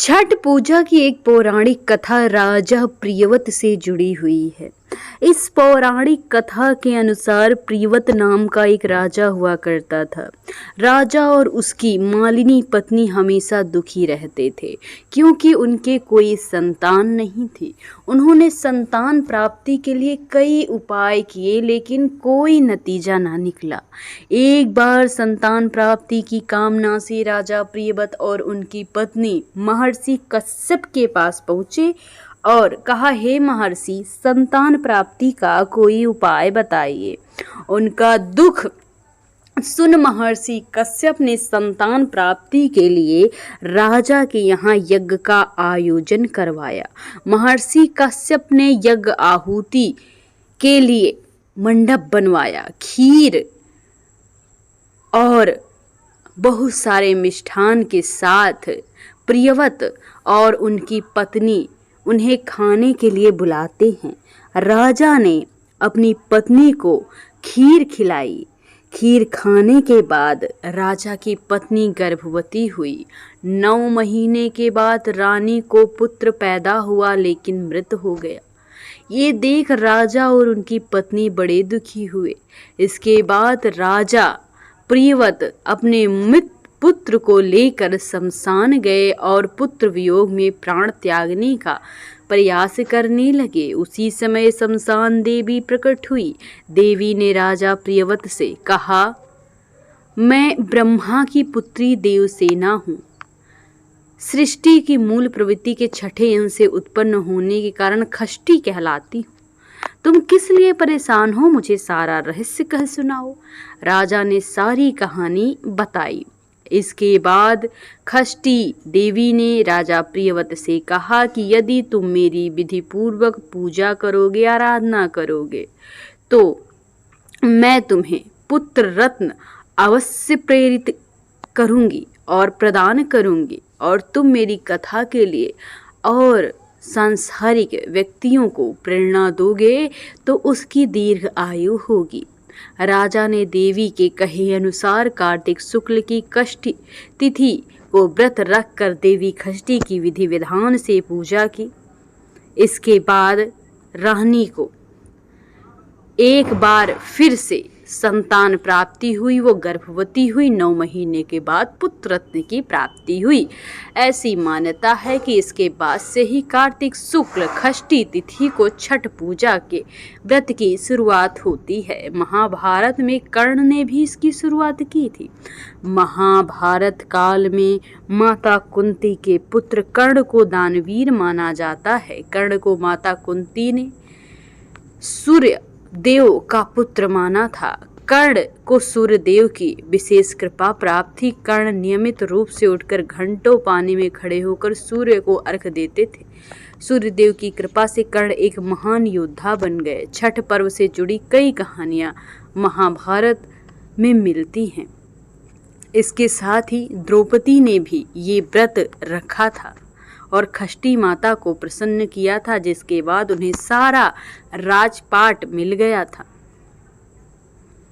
छठ पूजा की एक पौराणिक कथा राजा प्रियव्रत से जुड़ी हुई है। इस पौराणिक कथा के अनुसार प्रियव्रत नाम का एक राजा हुआ करता था। राजा और उसकी मालिनी पत्नी हमेशा दुखी रहते थे क्योंकि उनके कोई संतान नहीं थी। उन्होंने संतान प्राप्ति के लिए कई उपाय किए लेकिन कोई नतीजा ना निकला। एक बार संतान प्राप्ति की कामना से राजा प्रियव्रत और उनकी पत्नी महर्षि कश्यप के पास पहुँचे और कहा, हे महर्षि, संतान प्राप्ति का कोई उपाय बताइए। उनका दुख सुन महर्षि कश्यप ने संतान प्राप्ति के लिए राजा के यहाँ यज्ञ का आयोजन करवाया। महर्षि कश्यप ने यज्ञ आहुति के लिए मंडप बनवाया, खीर और बहुत सारे मिष्ठान के साथ प्रियव्रत और उनकी पत्नी उन्हें खाने के लिए बुलाते हैं। राजा ने अपनी पत्नी को खीर खिलाई। खीर खाने के बाद राजा की पत्नी गर्भवती हुई। 9 महीने के बाद रानी को पुत्र पैदा हुआ लेकिन मृत हो गया। ये देख राजा और उनकी पत्नी बड़े दुखी हुए। इसके बाद राजा प्रियव्रत अपने मृत पुत्र को लेकर शमशान गए और पुत्र वियोग में प्राण त्यागने का प्रयास करने लगे। उसी समय शमशान देवी प्रकट हुई। देवी ने राजा प्रियव्रत से कहा, मैं ब्रह्मा की पुत्री देवसेना हूँ। सृष्टि की मूल प्रवृत्ति के छठे अंश से उत्पन्न होने के कारण खष्टी कहलाती हूँ। तुम किस लिए परेशान हो? मुझे सारा रहस्य कह सुनाओ। राजा ने सारी कहानी बताई। इसके बाद खष्टी देवी ने राजा प्रियव्रत से कहा कि यदि तुम मेरी विधि पूर्वक पूजा करोगे, आराधना करोगे, तो मैं तुम्हें पुत्र रत्न अवश्य प्रेरित करूंगी और प्रदान करूंगी और तुम मेरी कथा के लिए और सांसारिक व्यक्तियों को प्रेरणा दोगे तो उसकी दीर्घ आयु होगी। राजा ने देवी के कहे अनुसार कार्तिक शुक्ल की कष्टी तिथि को व्रत रखकर देवी खष्टी की विधि विधान से पूजा की। इसके बाद रानी को एक बार फिर से संतान प्राप्ति हुई। वो गर्भवती हुई। 9 महीने के बाद पुत्र रत्न की प्राप्ति हुई। ऐसी मान्यता है कि इसके बाद से ही कार्तिक शुक्ल षष्ठी तिथि को छठ पूजा के व्रत की शुरुआत होती है। महाभारत में कर्ण ने भी इसकी शुरुआत की थी। महाभारत काल में माता कुंती के पुत्र कर्ण को दानवीर माना जाता है। कर्ण को माता कुंती ने सूर्य देव का पुत्र माना था। कर्ण को सूर्य देव की विशेष कृपा प्राप्त थी। कर्ण नियमित रूप से उठकर घंटों पानी में खड़े होकर सूर्य को अर्घ देते थे। सूर्य देव की कृपा से कर्ण एक महान योद्धा बन गए। छठ पर्व से जुड़ी कई कहानियां महाभारत में मिलती हैं। इसके साथ ही द्रौपदी ने भी ये व्रत रखा था और षष्ठी माता को प्रसन्न किया था, जिसके बाद उन्हें सारा राजपाट मिल गया था।